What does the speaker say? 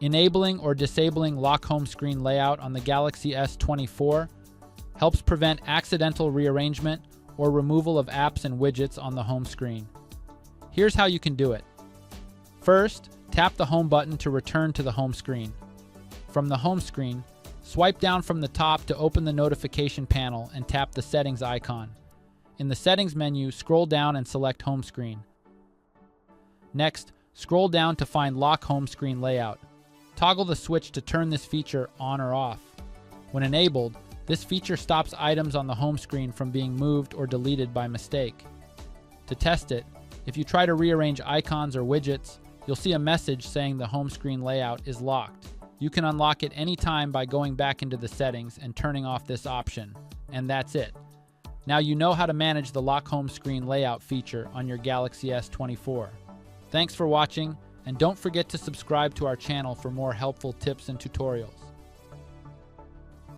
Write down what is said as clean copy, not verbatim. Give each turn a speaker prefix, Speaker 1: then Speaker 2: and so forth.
Speaker 1: Enabling or disabling lock home screen layout on the Galaxy S24 helps prevent accidental rearrangement or removal of apps and widgets on the home screen. Here's how you can do it. First, tap the home button to return to the home screen. From the home screen, swipe down from the top to open the notification panel and tap the settings icon. In the settings menu, scroll down and select home screen. Next, scroll down to find lock home screen layout. Toggle the switch to turn this feature on or off. When enabled, this feature stops items on the home screen from being moved or deleted by mistake. To test it, if you try to rearrange icons or widgets, you'll see a message saying the home screen layout is locked. You can unlock it anytime by going back into the settings and turning off this option. And that's it. Now you know how to manage the lock home screen layout feature on your Galaxy S24. Thanks for watching, and don't forget to subscribe to our channel for more helpful tips and tutorials.